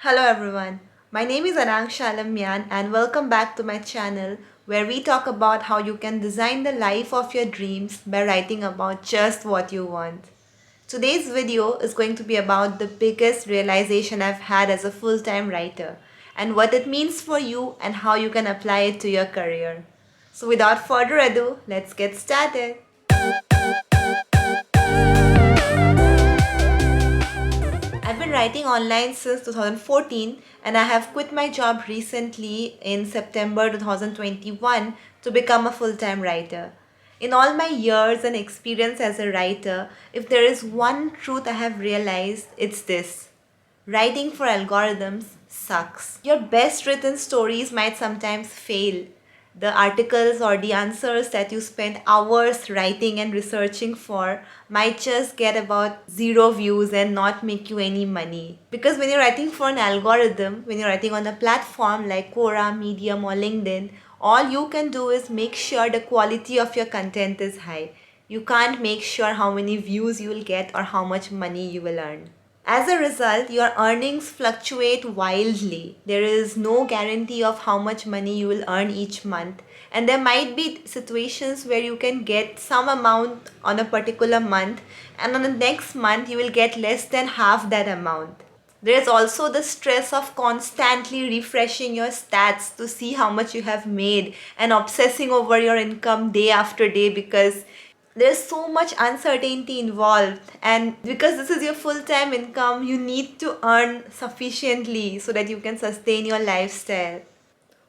Hello everyone, my name is Anangsha Alamyan and welcome back to my channel where we talk about how you can design the life of your dreams by writing about just what you want. Today's video is going to be about the biggest realization I've had as a full-time writer and what it means for you and how you can apply it to your career. So without further ado, let's get started. I've been writing online since 2014 and I have quit my job recently in September 2021 to become a full-time writer. In all my years and experience as a writer, if there is one truth I have realized, it's this. Writing for algorithms sucks. Your best written stories might sometimes fail. The articles or the answers that you spend hours writing and researching for might just get about 0 views and not make you any money. Because when you're writing for an algorithm, when you're writing on a platform like Quora, Medium, or LinkedIn, all you can do is make sure the quality of your content is high. You can't make sure how many views you will get or how much money you will earn. As a result, your earnings fluctuate wildly. There is no guarantee of how much money you will earn each month. And there might be situations where you can get some amount on a particular month, and on the next month, you will get less than half that amount. There is also the stress of constantly refreshing your stats to see how much you have made and obsessing over your income day after day because there's so much uncertainty involved, and because this is your full-time income you need to earn sufficiently so that you can sustain your lifestyle.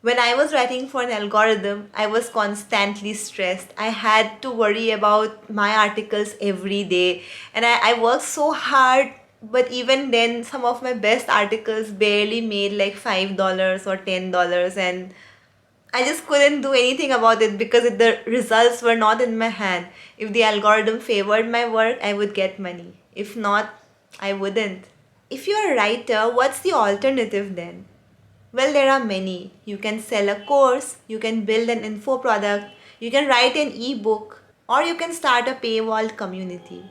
When I was writing for an algorithm, I was constantly stressed. I had to worry about my articles every day, and I worked so hard, but even then some of my best articles barely made like $5 or $10, and I just couldn't do anything about it because the results were not in my hand. If the algorithm favored my work, I would get money. If not, I wouldn't. If you're a writer, what's the alternative then? Well, there are many. You can sell a course, you can build an info product, you can write an ebook, or you can start a paywalled community.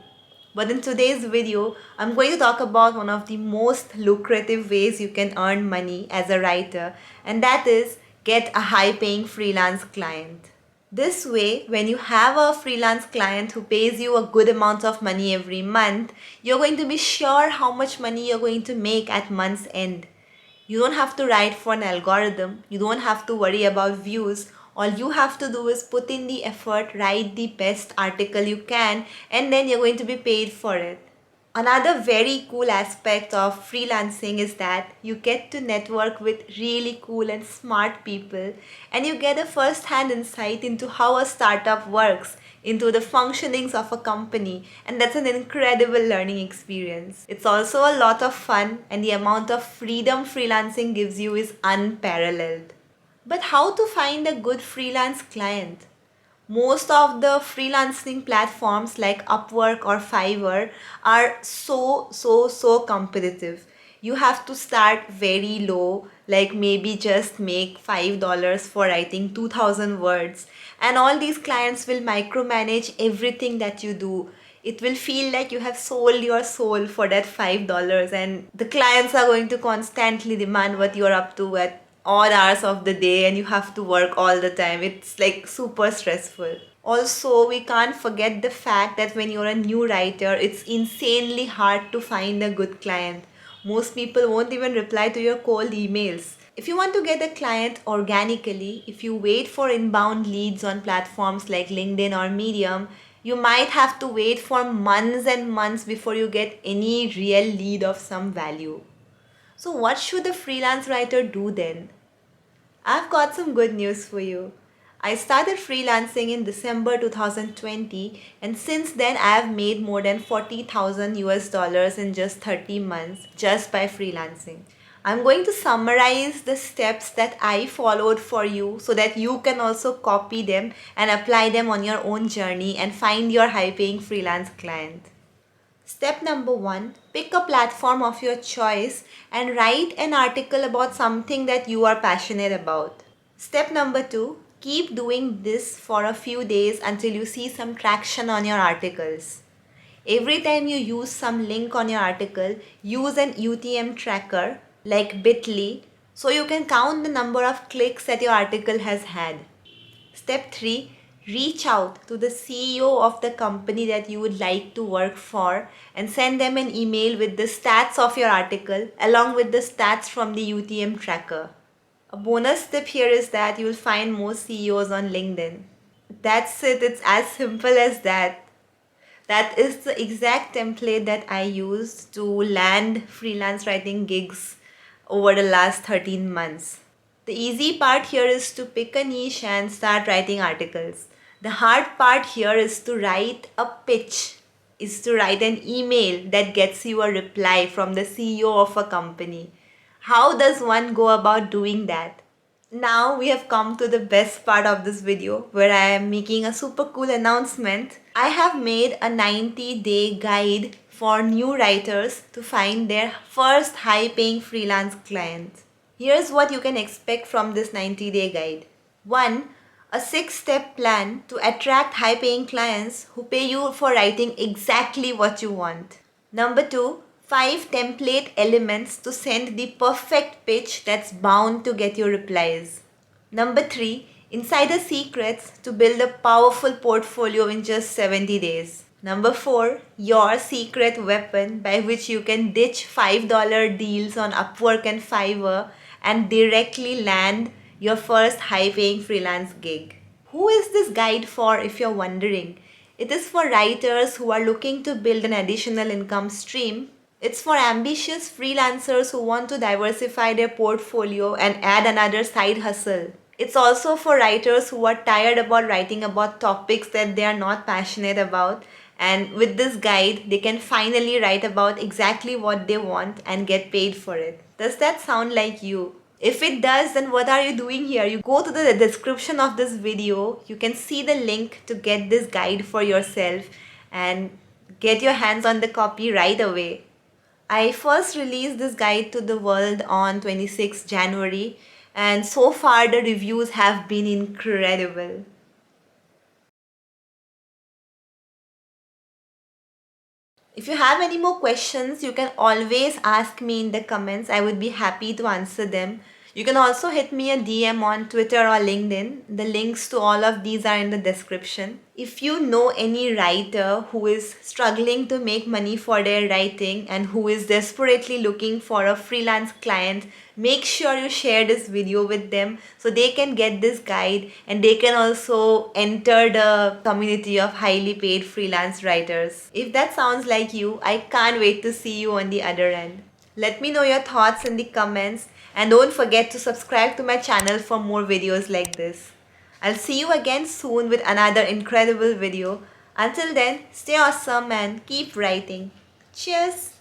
But in today's video, I'm going to talk about one of the most lucrative ways you can earn money as a writer, and that is get a high paying freelance client. This way, when you have a freelance client who pays you a good amount of money every month, you're going to be sure how much money you're going to make at month's end. You don't have to write for an algorithm. You don't have to worry about views. All you have to do is put in the effort, write the best article you can, and then you're going to be paid for it. Another very cool aspect of freelancing is that you get to network with really cool and smart people, and you get a first-hand insight into how a startup works, into the functionings of a company, and that's an incredible learning experience. It's also a lot of fun, and the amount of freedom freelancing gives you is unparalleled. But how to find a good freelance client? Most of the freelancing platforms like Upwork or Fiverr are so competitive. You have to start very low, like maybe just make $5 for writing 2000 words, and all these clients will micromanage everything that you do. It will feel like you have sold your soul for that $5, and the clients are going to constantly demand what you're up to at all hours of the day, and you have to work all the time. It's like super stressful. Also, we can't forget the fact that when you're a new writer, it's insanely hard to find a good client. Most people won't even reply to your cold emails. If you want to get a client organically, if you wait for inbound leads on platforms like LinkedIn or Medium, you might have to wait for months and months before you get any real lead of some value. So, what should a freelance writer do then? I've got some good news for you. I started freelancing in December 2020, and since then I have made more than 40,000 US dollars in just 30 months just by freelancing. I'm going to summarize the steps that I followed for you so that you can also copy them and apply them on your own journey and find your high paying freelance client. Step number one, pick a platform of your choice and write an article about something that you are passionate about. Step number two, keep doing this for a few days until you see some traction on your articles. Every time you use some link on your article, use an UTM tracker. like bit.ly, so you can count the number of clicks that your article has had. Step 3, reach out to the CEO of the company that you would like to work for and send them an email with the stats of your article along with the stats from the UTM tracker. A bonus tip here is that you will find more CEOs on LinkedIn. That's it, it's as simple as that. That is the exact template that I used to land freelance writing gigs over the last 13 months. The easy part here is to pick a niche and start writing articles. The hard part here is to write a pitch, is to write an email that gets you a reply from the CEO of a company. How does one go about doing that? Now we have come to the best part of this video where I am making a super cool announcement. I have made a 90-day guide for new writers to find their first high-paying freelance client. Here's what you can expect from this 90-day guide. 1. A 6-step plan to attract high-paying clients who pay you for writing exactly what you want. Number 2. 5 template elements to send the perfect pitch that's bound to get you replies. Number 3. Insider secrets to build a powerful portfolio in just 70 days. Number 4. Your secret weapon by which you can ditch $5 deals on Upwork and Fiverr and directly land your first high-paying freelance gig. Who is this guide for if you're wondering? It is for writers who are looking to build an additional income stream. It's for ambitious freelancers who want to diversify their portfolio and add another side hustle. It's also for writers who are tired about writing about topics that they are not passionate about, and with this guide they can finally write about exactly what they want and get paid for it. Does that sound like you? If it does, then what are you doing here? You go to the description of this video, you can see the link to get this guide for yourself and get your hands on the copy right away. I first released this guide to the world on 26 January and so far the reviews have been incredible. If you have any more questions, you can always ask me in the comments. I would be happy to answer them. You can also hit me a DM on Twitter or LinkedIn. The links to all of these are in the description. If you know any writer who is struggling to make money for their writing and who is desperately looking for a freelance client, make sure you share this video with them so they can get this guide and they can also enter the community of highly paid freelance writers. If that sounds like you, I can't wait to see you on the other end. Let me know your thoughts in the comments and don't forget to subscribe to my channel for more videos like this. I'll see you again soon with another incredible video. Until then, stay awesome and keep writing. Cheers!